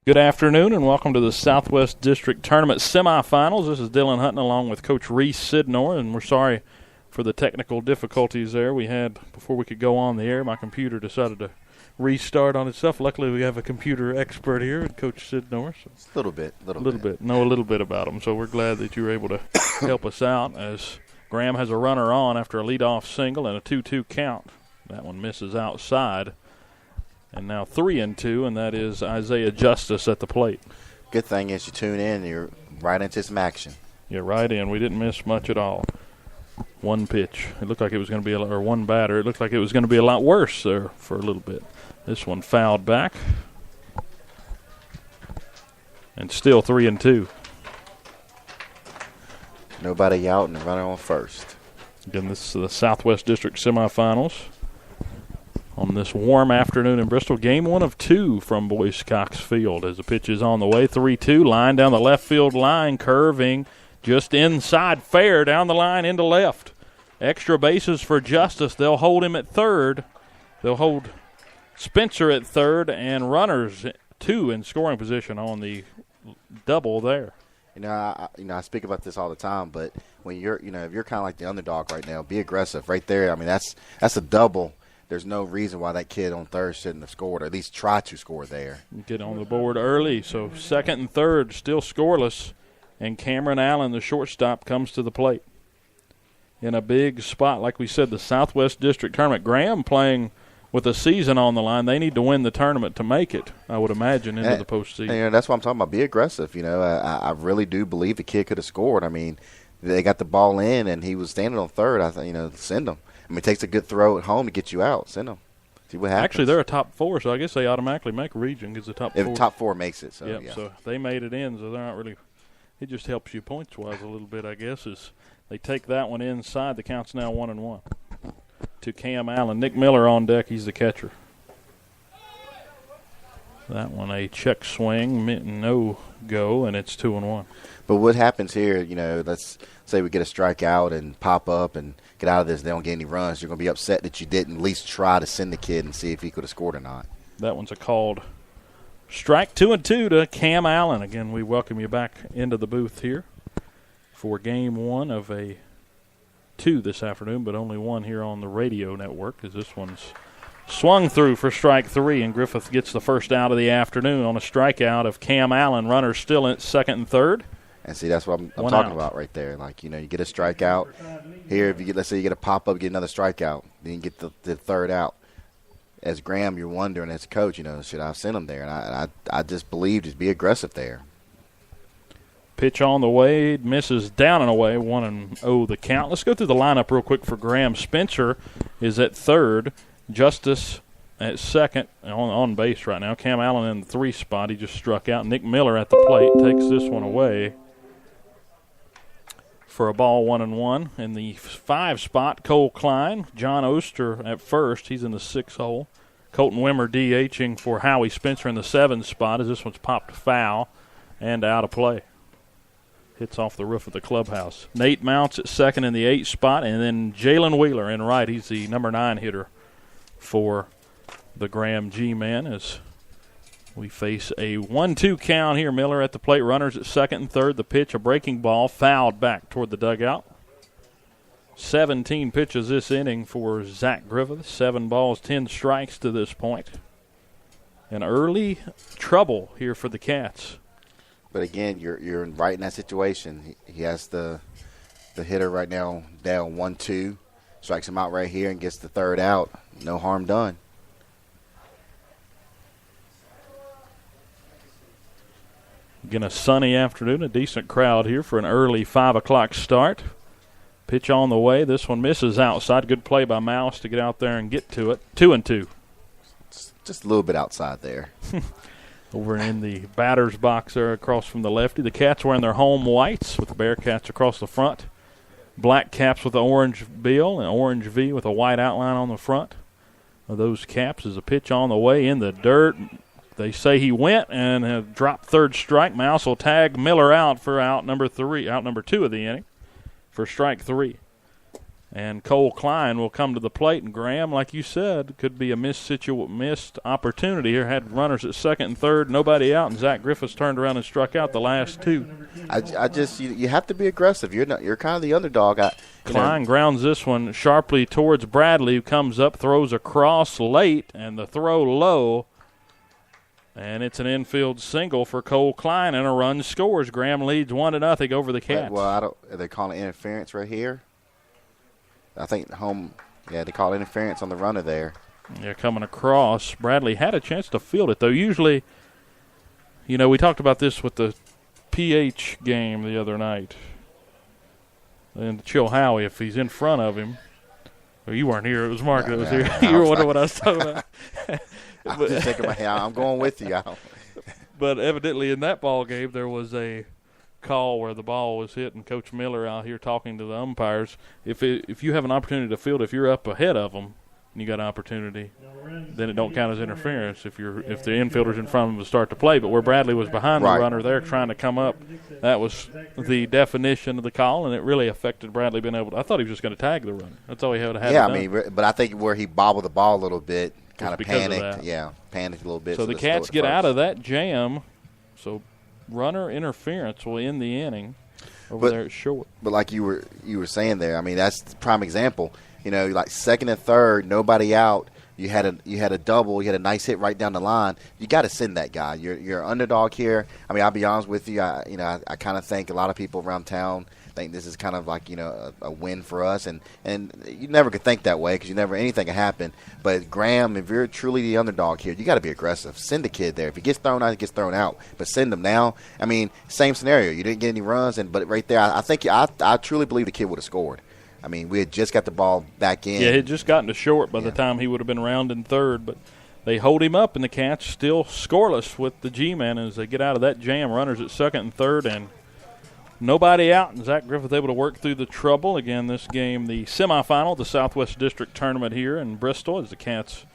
Good afternoon and welcome to the Southwest District Tournament semifinals. This is Dylan Hutton along with Coach Reese Sidnor, and we're sorry for the technical difficulties there we had before we could go on the air. My computer decided to restart on itself. Luckily, we have a computer expert here, Coach Sidnor. So a little bit. Know a little bit about him, so we're glad that you were able to help us out as Graham has a runner on after a leadoff single and a 2-2 count. That one misses outside. And now 3-2, and that is Isaiah Justice at the plate. Good thing is you tune in, you're right into some action. Yeah, right in. We didn't miss much at all. One pitch. It looked like it was going to be or one batter. It looked like it was going to be a lot worse there for a little bit. This one fouled back. And still 3-2. Nobody out and the runner on first. Again, this is the Southwest District semifinals. On this warm afternoon in Bristol, game 1 of 2 from Boyce Cox Field as the pitch is on the way. 3-2, line down the left field line, curving just inside fair, down the line into left. Extra bases for Justice. They'll hold him at third. They'll hold Spencer at third, and runners 2 in scoring position on the double there. I speak about this all the time, but when if you're kind of like the underdog right now, be aggressive right there. I mean, that's a double. There's no reason why that kid on third shouldn't have scored, or at least try to score there. Get on the board early. So second and third still scoreless, and Cameron Allen, the shortstop, comes to the plate in a big spot. Like we said, the Southwest District Tournament. Graham playing with a season on the line. They need to win the tournament to make it, I would imagine, into the postseason. And that's what I'm talking about. Be aggressive. I really do believe the kid could have scored. I mean, they got the ball in, and he was standing on third. I think, send him. I mean, it takes a good throw at home to get you out. Send them. See what happens. Actually, they're a top 4, so I guess they automatically make region because the top 4. If the top 4 makes it, so yep, yeah. So they made it in, so they're not really – it just helps you points-wise a little bit, I guess, as they take that one inside. The count's now 1-1 to Cam Allen. Nick Miller on deck. He's the catcher. That one a check swing, no go, and it's 2-1. But what happens here, let's say we get a strikeout and pop up and get out of this, they don't get any runs. You're going to be upset that you didn't at least try to send the kid and see if he could have scored or not. That one's a called strike. 2-2 to Cam Allen. Again, we welcome you back into the booth here for game 1 of a 2 this afternoon, but only 1 here on the radio network because this one's swung through for strike 3, and Griffith gets the first out of the afternoon on a strikeout of Cam Allen. Runners still in second and third. And see, that's what I'm talking about right there. Like, you get a strikeout. Here, if you let's say you get a pop-up, get another strikeout, then you get the third out. As Graham, you're wondering as a coach, should I have sent him there? And I just believe just be aggressive there. Pitch on the way, misses down and away, 1-0 the count. Let's go through the lineup real quick for Graham. Spencer is at third. Justice at second on base right now. Cam Allen in the 3 spot. He just struck out. Nick Miller at the plate takes this one away for a ball 1-1. In the 5 spot, Cole Klein. John Oster at first. He's in the 6 hole. Colton Wimmer DHing for Howie Spencer in the 7 spot as this one's popped foul and out of play. Hits off the roof of the clubhouse. Nate Mounts at second in the 8 spot, and then Jalen Wheeler in right. He's the number 9 hitter for the Graham G-Man as we face a 1-2 count here. Miller at the plate, runners at second and third. The pitch, a breaking ball, fouled back toward the dugout. 17 pitches this inning for Zach Griffith. 7 balls, 10 strikes to this point. An early trouble here for the Cats. But again, you're right in that situation. He has the hitter right now down 1-2. Strikes him out right here and gets the third out. No harm done. Again, a sunny afternoon, a decent crowd here for an early 5 o'clock start. Pitch on the way. This one misses outside. Good play by Mouse to get out there and get to it. 2-2. Just a little bit outside there. Over in the batter's box there across from the lefty. The Cats wearing their home whites with the Bearcats across the front. Black caps with the orange bill and orange V with a white outline on the front of those caps. Is a pitch on the way in the dirt. They say he went and have dropped third strike. Mouse will tag Miller out for out number 2 of the inning for strike 3. And Cole Klein will come to the plate. And Graham, like you said, could be a missed opportunity here. Had runners at second and third, nobody out, and Zach Griffiths turned around and struck out the last two. You have to be aggressive. You're kind of the underdog. Klein grounds this one sharply towards Bradley, who comes up, throws across late, and the throw low. And it's an infield single for Cole Klein, and a run scores. Graham leads 1-0 over the Cats. Well, are they calling interference right here? I think they call interference on the runner there. Yeah, coming across. Bradley had a chance to field it, though. Usually, we talked about this with the PH game the other night. And Chilhowie, if he's in front of him. Well, you weren't here. It was Mark that was here. You were wondering what I was talking about. I'm just shaking my head. I'm going with you. But evidently in that ball game there was a call where the ball was hit, and Coach Miller out here talking to the umpires. If you have an opportunity to field, if you're up ahead of them and you got an opportunity, then it don't count as interference if the infielder's in front of them to start to play. But where Bradley was behind the runner there trying to come up, that was the definition of the call, and it really affected Bradley being able to. I thought he was just going to tag the runner. That's all he had to have. Yeah, but I think where he bobbled the ball a little bit, kind of panicked. Yeah, panicked a little bit. So the Cats get out of that jam. So runner interference will end the inning over there at short. But like you were saying there, I mean, that's the prime example. Like second and third, nobody out. You had a double. You had a nice hit right down the line. You got to send that guy. You're an underdog here. I mean, I'll be honest with you. I kind of think a lot of people around town think this is kind of like a win for us, and you never could think that way because anything can happen. But Graham, if you're truly the underdog here, you got to be aggressive. Send the kid there. If he gets thrown out, he gets thrown out. But send him now. I mean, same scenario. You didn't get any runs, but right there, I truly believe the kid would have scored. I mean, we had just got the ball back in. Yeah, he had just gotten to short by the time he would have been rounding third, but they hold him up, and the Cats still scoreless with the G-man as they get out of that jam. Runners at second and third, and nobody out, and Zach Griffith able to work through the trouble. Again, this game, the semifinal, the Southwest District Tournament here in Bristol, as the Cats,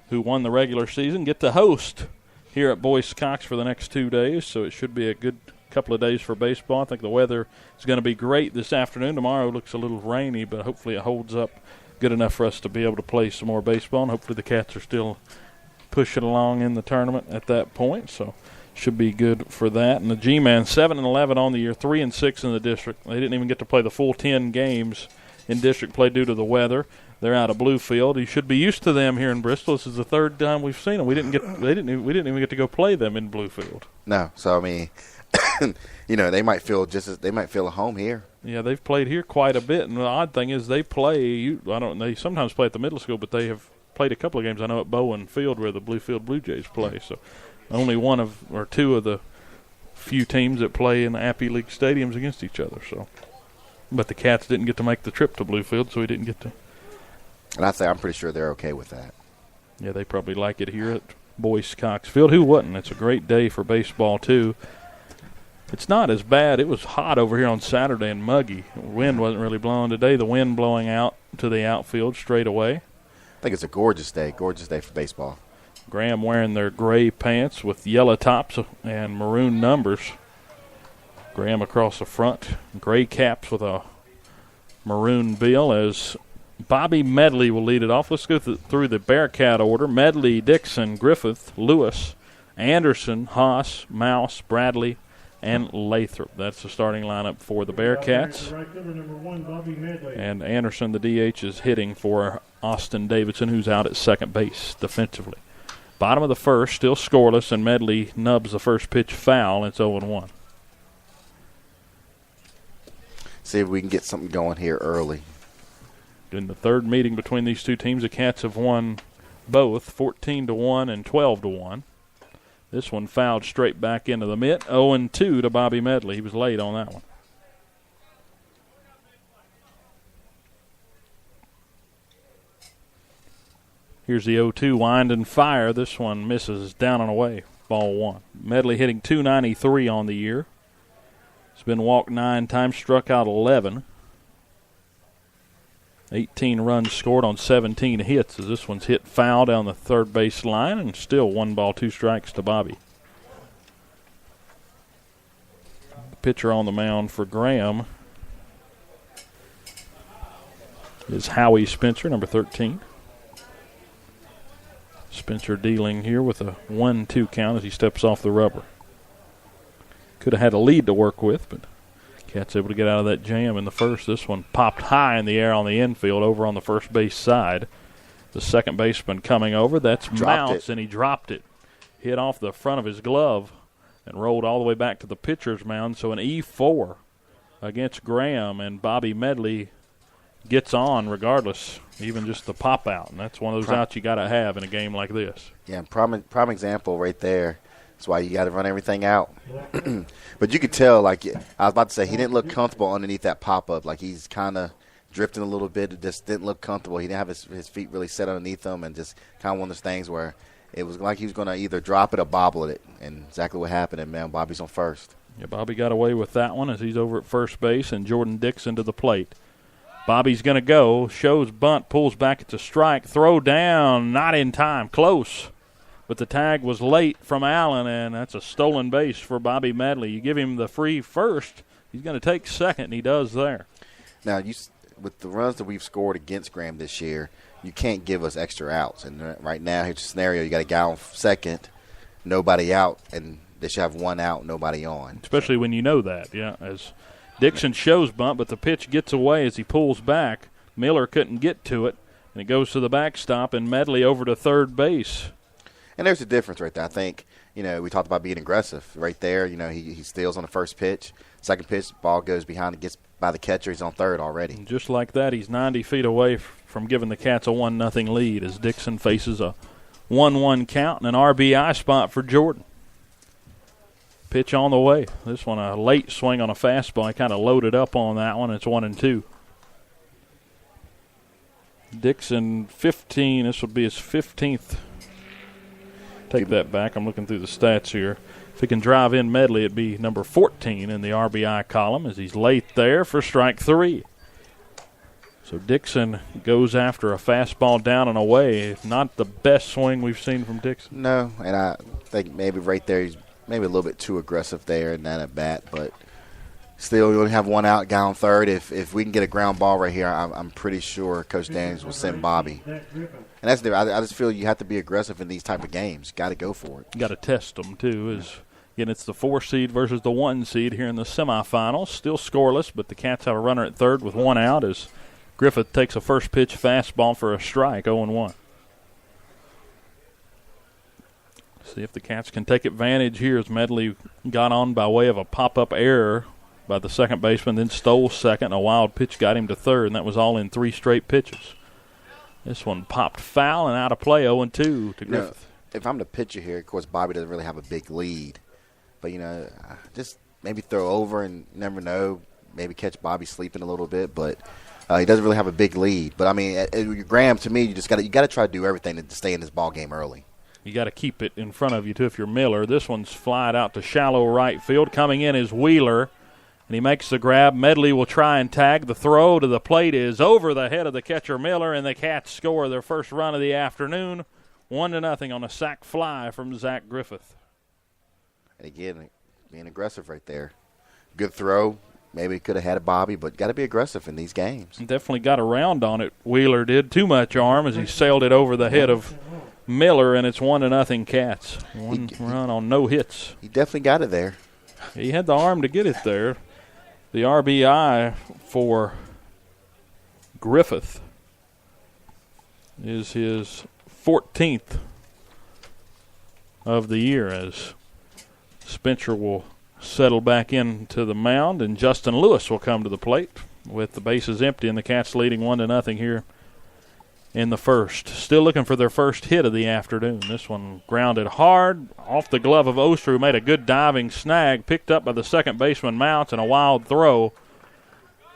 who won the regular season, get to host here at Boyce Cox for the next 2 days, so it should be a good couple of days for baseball. I think the weather is going to be great this afternoon. Tomorrow looks a little rainy, but hopefully it holds up good enough for us to be able to play some more baseball, and hopefully the Cats are still pushing along in the tournament at that point, so should be good for that. And the G-Man 7-11 on the year, 3-6 in the district. They didn't even get to play the full 10 games in district play due to the weather. They're out of Bluefield. You should be used to them here in Bristol. This is the third time we've seen them. We didn't even get to go play them in Bluefield. No, so I mean, they might feel at home here. Yeah, they've played here quite a bit, and the odd thing is they play. They sometimes play at the middle school, but they have played a couple of games. I know at Bowen Field where the Bluefield Blue Jays play. So only one of or two of the few teams that play in the Appy League stadiums against each other. So, but the Cats didn't get to make the trip to Bluefield, so we didn't get to. And I'm pretty sure they're okay with that. Yeah, they probably like it here at Boyce Cox Field. Who wouldn't? It's a great day for baseball, too. It's not as bad. It was hot over here on Saturday and muggy. The wind wasn't really blowing today. The wind blowing out to the outfield straight away. I think it's a gorgeous day for baseball. Graham wearing their gray pants with yellow tops and maroon numbers. Graham across the front, gray caps with a maroon bill as Bobby Medley will lead it off. Let's go through the Bearcat order. Medley, Dixon, Griffith, Lewis, Anderson, Haas, Mouse, Bradley, and Lathrop. That's the starting lineup for the Bearcats. And Anderson, the DH, is hitting for Austin Davidson, who's out at second base defensively. Bottom of the first, still scoreless, and Medley nubs the first pitch foul. It's 0-1. See if we can get something going here early. In the third meeting between these two teams, the Cats have won both 14-1 and 12-1. This one fouled straight back into the mitt. 0-2 to Bobby Medley. He was late on that one. Here's the 0-2 wind and fire. This one misses down and away. Ball one. Medley hitting .293 on the year. He's been walked 9 times, struck out 11. 18 runs scored on 17 hits as this one's hit foul down the third base line, and still 1 ball, 2 strikes to Bobby. The pitcher on the mound for Graham is Howie Spencer, number 13. Spencer dealing here with a 1-2 count as he steps off the rubber. Could have had a lead to work with, but Cats able to get out of that jam in the first. This one popped high in the air on the infield over on the first base side. The second baseman coming over, that's Mounts, and he dropped it. Hit off the front of his glove and rolled all the way back to the pitcher's mound. So an E4 against Graham, and Bobby Medley gets on regardless, even just the pop out. And that's one of those outs you got to have in a game like this. Yeah, prime example right there. That's why you got to run everything out. But you could tell, like I was about to say, he didn't look comfortable underneath that pop-up. Like he's kind of drifting a little bit. It just didn't look comfortable. He didn't have his feet really set underneath him, and just kind of one of those things where it was like he was going to either drop it or bobble it. And exactly what happened, and man, Bobby's on first. Yeah, Bobby got away with that one as he's over at first base, and Jordan Dixon to the plate. Bobby's going to go, shows bunt, pulls back, it's a strike, throw down, not in time, close. But the tag was late from Allen, and that's a stolen base for Bobby Medley. You give him the free first, he's going to take second, and he does there. Now, with the runs that we've scored against Graham this year, you can't give us extra outs. And right now, here's a scenario. You got a guy on second, nobody out, and they should have one out, nobody on. Especially when you know that, yeah. As Dixon shows bunt, but the pitch gets away as he pulls back. Miller couldn't get to it, and it goes to the backstop, and Medley over to third base. And there's a difference right there. I think, we talked about being aggressive. Right there, he steals on the first pitch. Second pitch, ball goes behind and gets by the catcher. He's on third already. And just like that, he's 90 feet away from giving the Cats a 1-0 lead as Dixon faces a 1-1 count and an RBI spot for Jordan. Pitch on the way. This one a late swing on a fastball. He kind of loaded up on that one. It's 1-2. Dixon 15. This would be his 15th. Take that back. I'm looking through the stats here. If he can drive in Medley, it'd be number 14 in the RBI column as he's late there for strike 3. So Dixon goes after a fastball down and away. Not the best swing we've seen from Dixon. No, and I think maybe right there he's maybe a little bit too aggressive there in that at bat, but still, you only have one out, guy on third. If we can get a ground ball right here, I'm pretty sure Coach Daniels will send Bobby. And that's the. I just feel you have to be aggressive in these type of games. Got to go for it. Got to test them too. Again, it's the 4 seed versus the 1 seed here in the semifinals. Still scoreless, but the Cats have a runner at third with one out as Griffith takes a first pitch fastball for a strike, 0-1. See if the Cats can take advantage here as Medley got on by way of a pop-up error by the second baseman, then stole second. A wild pitch got him to third, and that was all in 3 straight pitches. This one popped foul and out of play, 0-2 to Griffith. If I'm the pitcher here, of course, Bobby doesn't really have a big lead. But, just maybe throw over and never know. Maybe catch Bobby sleeping a little bit. But he doesn't really have a big lead. But, I mean, Graham, to me, you got to try to do everything to stay in this ball game early. You got to keep it in front of you, too, if you're Miller. This one's flied out to shallow right field. Coming in is Wheeler. And he makes the grab. Medley will try and tag. The throw to the plate is over the head of the catcher Miller, and the Cats score their first run of the afternoon, 1-0 on a sac fly from Zach Griffith. And again, being aggressive right there. Good throw. Maybe could have had a Bobby, but got to be aggressive in these games. Definitely got around on it. Wheeler did too much arm as he sailed it over the head of Miller, and it's 1-0 Cats. One run on no hits. He definitely got it there. He had the arm to get it there. The RBI for Griffith is his 14th of the year as Spencer will settle back into the mound, and Justin Lewis will come to the plate with the bases empty and the Cats leading 1-0 here in the first. Still looking for their first hit of the afternoon. This one grounded hard off the glove of Oster, who made a good diving snag, picked up by the second baseman Mounts, and a wild throw.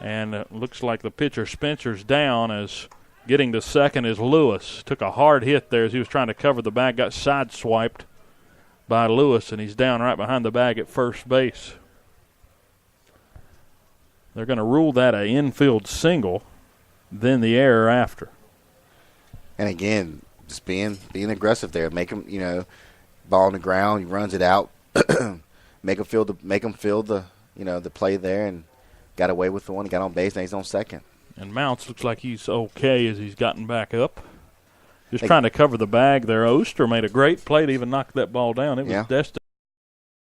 And it looks like the pitcher Spencer's down as getting to second is Lewis. Took a hard hit there as he was trying to cover the bag, got sideswiped by Lewis, and he's down right behind the bag at first base. They're going to rule that an infield single, then the error after. And again, just being aggressive there. Make him, ball on the ground. He runs it out. make him feel the play there, and got away with the one. He got on base. Now he's on second. And Mounts looks like he's okay as he's gotten back up. Just trying to cover the bag there. Oster made a great play to even knock that ball down. It was destined.